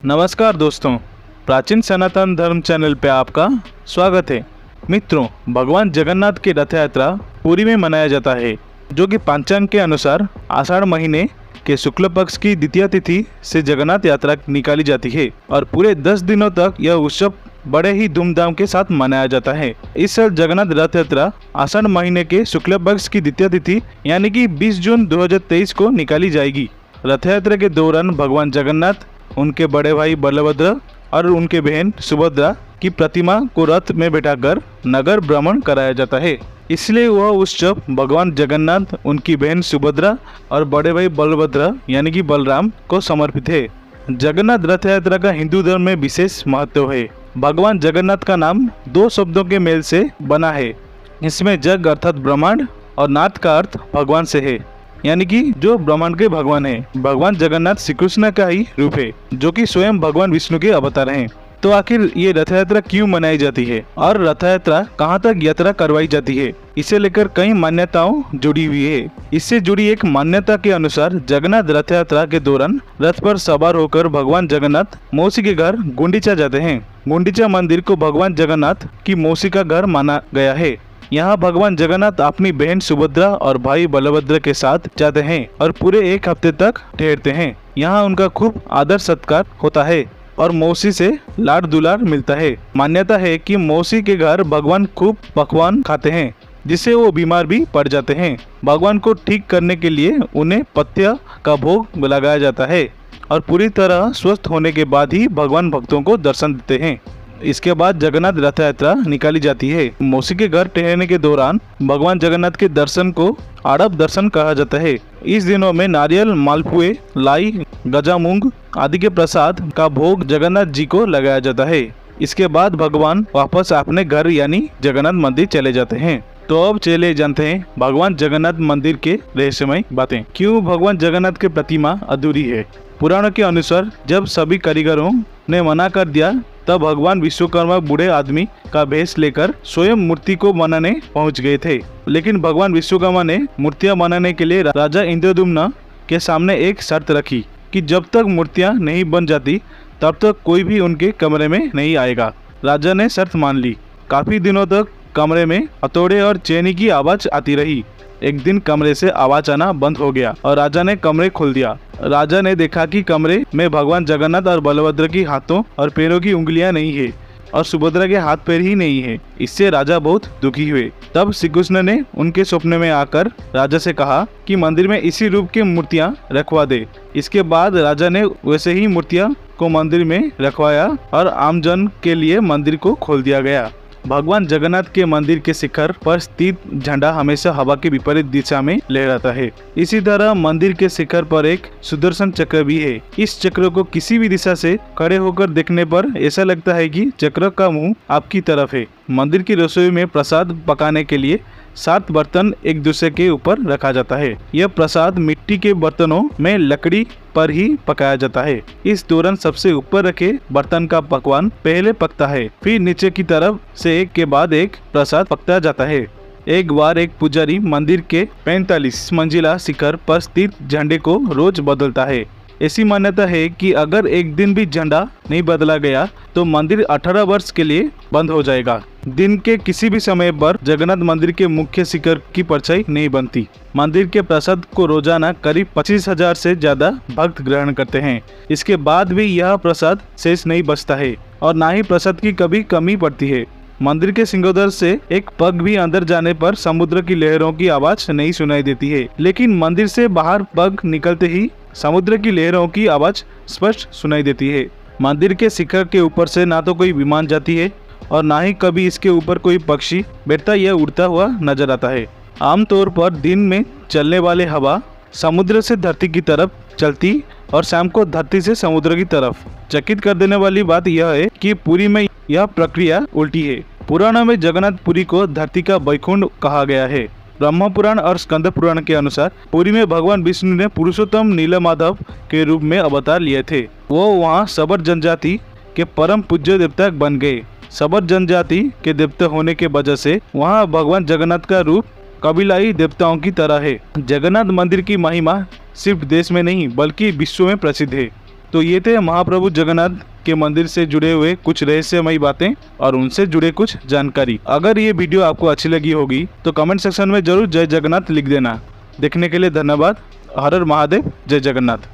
नमस्कार दोस्तों, प्राचीन सनातन धर्म चैनल पे आपका स्वागत है। मित्रों, भगवान जगन्नाथ की रथ यात्रा पुरी में मनाया जाता है, जो कि पंचांग के अनुसार आषाढ़ महीने के शुक्ल पक्ष की द्वितीय तिथि से जगन्नाथ यात्रा निकाली जाती है और पूरे 10 दिनों तक यह उत्सव बड़े ही धूमधाम के साथ मनाया जाता है। इस साल जगन्नाथ रथ यात्रा आषाढ़ महीने के शुक्ल पक्ष की द्वितीय तिथि यानी कि 20 जून 2023 को निकाली जाएगी। रथ यात्रा के दौरान भगवान जगन्नाथ, उनके बड़े भाई बलभद्र और उनके बहन सुभद्रा की प्रतिमा को रथ में बैठाकर नगर भ्रमण कराया जाता है। इसलिए वह उत्सव भगवान जगन्नाथ, उनकी बहन सुभद्रा और बड़े भाई बलभद्र यानी कि बलराम को समर्पित है। जगन्नाथ रथ यात्रा का हिंदू धर्म में विशेष महत्व है। भगवान जगन्नाथ का नाम 2 शब्दों के मेल से बना है। इसमें जग अर्थात ब्रह्मांड और नाथ का अर्थ भगवान से है, यानी कि जो ब्रह्मांड के भगवान है। भगवान जगन्नाथ श्री कृष्ण का ही रूप है, जो कि स्वयं भगवान विष्णु के अवतार हैं। तो आखिर ये रथ यात्रा क्यों मनाई जाती है और रथ यात्रा कहाँ तक यात्रा करवाई जाती है, इसे लेकर कई मान्यताओं जुड़ी हुई है। इससे जुड़ी एक मान्यता के अनुसार जगन्नाथ रथ यात्रा के दौरान रथ पर सवार होकर भगवान जगन्नाथ मौसी के घर गुंडीचा जाते हैं। गुंडीचा मंदिर को भगवान जगन्नाथ की मौसी का घर माना गया है। यहाँ भगवान जगन्नाथ अपनी बहन सुभद्रा और भाई बलभद्र के साथ जाते हैं और पूरे 1 हफ्ते तक ठहरते हैं। यहाँ उनका खूब आदर सत्कार होता है और मौसी से लाड दुलार मिलता है। मान्यता है कि मौसी के घर भगवान खूब पकवान खाते हैं, जिससे वो बीमार भी पड़ जाते हैं। भगवान को ठीक करने के लिए उन्हें पथ्य का भोग लगाया जाता है और पूरी तरह स्वस्थ होने के बाद ही भगवान भक्तों को दर्शन देते हैं। इसके बाद जगन्नाथ रथ यात्रा निकाली जाती है। मौसी के घर ठहरने के दौरान भगवान जगन्नाथ के दर्शन को आड़प दर्शन कहा जाता है। इस दिनों में नारियल, मालपुए, लाई, गजामुंग आदि के प्रसाद का भोग जगन्नाथ जी को लगाया जाता है। इसके बाद भगवान वापस अपने घर यानी जगन्नाथ मंदिर चले जाते हैं। तो अब चले जानते हैं भगवान जगन्नाथ मंदिर के रहस्यमय बातें। क्यों भगवान जगन्नाथ की प्रतिमा अधूरी है? पुराणों के अनुसार जब सभी कारीगरों ने मना कर दिया, तब भगवान विश्वकर्मा बूढ़े आदमी का भेष लेकर स्वयं मूर्ति को बनाने पहुंच गए थे। लेकिन भगवान विश्वकर्मा ने मूर्तियां बनाने के लिए राजा इंद्रद्युम्न के सामने एक शर्त रखी कि जब तक मूर्तियां नहीं बन जाती तब तक कोई भी उनके कमरे में नहीं आएगा। राजा ने शर्त मान ली। काफी दिनों तक कमरे में हथौड़े और चैनी की आवाज आती रही। एक दिन कमरे से आवाज आना बंद हो गया और राजा ने कमरे खोल दिया। राजा ने देखा कि कमरे में भगवान जगन्नाथ और बलभद्र की हाथों और पैरों की उंगलियां नहीं है और सुभद्रा के हाथ पैर ही नहीं है। इससे राजा बहुत दुखी हुए। तब श्री कृष्ण ने उनके सपने में आकर राजा से कहा कि मंदिर में इसी रूप की मूर्तियां रखवा दे। इसके बाद राजा ने वैसे ही मूर्तियां को मंदिर में रखवाया और आमजन के लिए मंदिर को खोल दिया गया। भगवान जगन्नाथ के मंदिर के शिखर पर स्थित झंडा हमेशा हवा के विपरीत दिशा में लहराता है। इसी तरह मंदिर के शिखर पर एक सुदर्शन चक्र भी है। इस चक्र को किसी भी दिशा से खड़े होकर देखने पर ऐसा लगता है कि चक्र का मुंह आपकी तरफ है। मंदिर की रसोई में प्रसाद पकाने के लिए 7 बर्तन एक दूसरे के ऊपर रखा जाता है। यह प्रसाद मिट्टी के बर्तनों में लकड़ी पर ही पकाया जाता है। इस दौरान सबसे ऊपर रखे बर्तन का पकवान पहले पकता है, फिर नीचे की तरफ से एक के बाद एक प्रसाद पकता जाता है। एक बार एक पुजारी मंदिर के 45 मंजिला शिखर पर स्थित झंडे को रोज बदलता है। ऐसी मान्यता है कि अगर एक दिन भी झंडा नहीं बदला गया तो मंदिर 18 वर्ष के लिए बंद हो जाएगा। दिन के किसी भी समय पर जगन्नाथ मंदिर के मुख्य शिखर की परछाई नहीं बनती। मंदिर के प्रसाद को रोजाना करीब 25,000 से ज्यादा भक्त ग्रहण करते हैं। इसके बाद भी यह प्रसाद शेष नहीं बचता है और न ही प्रसाद की कभी कमी पड़ती है। मंदिर के सिंहोदर से एक पग भी अंदर जाने पर समुद्र की लहरों की आवाज नहीं सुनाई देती है, लेकिन मंदिर से बाहर पग निकलते ही समुद्र की लहरों की आवाज स्पष्ट सुनाई देती है। मंदिर के शिखर के ऊपर से ना तो कोई विमान जाती है और ना ही कभी इसके ऊपर कोई पक्षी बैठता या उड़ता हुआ नजर आता है। आमतौर पर दिन में चलने वाले हवा समुद्र से धरती की तरफ चलती और शाम को धरती से समुद्र की तरफ। चकित कर देने वाली बात यह है कि पुरी में यह प्रक्रिया उल्टी है। पुराणों में जगन्नाथ पुरी को धरती का वैकुंठ कहा गया है। ब्रह्म पुराण और स्कंद पुराण के अनुसार पुरी में भगवान विष्णु ने पुरुषोत्तम नीलमाधव के रूप में अवतार लिए थे। वो वहाँ सबर जनजाति के परम पूज्य देवता बन गए। सबर जनजाति के देवता होने के वजह से वहाँ भगवान जगन्नाथ का रूप कबीलाई देवताओं की तरह है। जगन्नाथ मंदिर की महिमा सिर्फ देश में नहीं बल्कि विश्व में प्रसिद्ध है। तो ये थे महाप्रभु जगन्नाथ के मंदिर से जुड़े हुए कुछ रहस्यमयी बातें और उनसे जुड़े कुछ जानकारी। अगर ये वीडियो आपको अच्छी लगी होगी तो कमेंट सेक्शन में जरूर जय जगन्नाथ लिख देना। देखने के लिए धन्यवाद। हर हर महादेव, जय जगन्नाथ।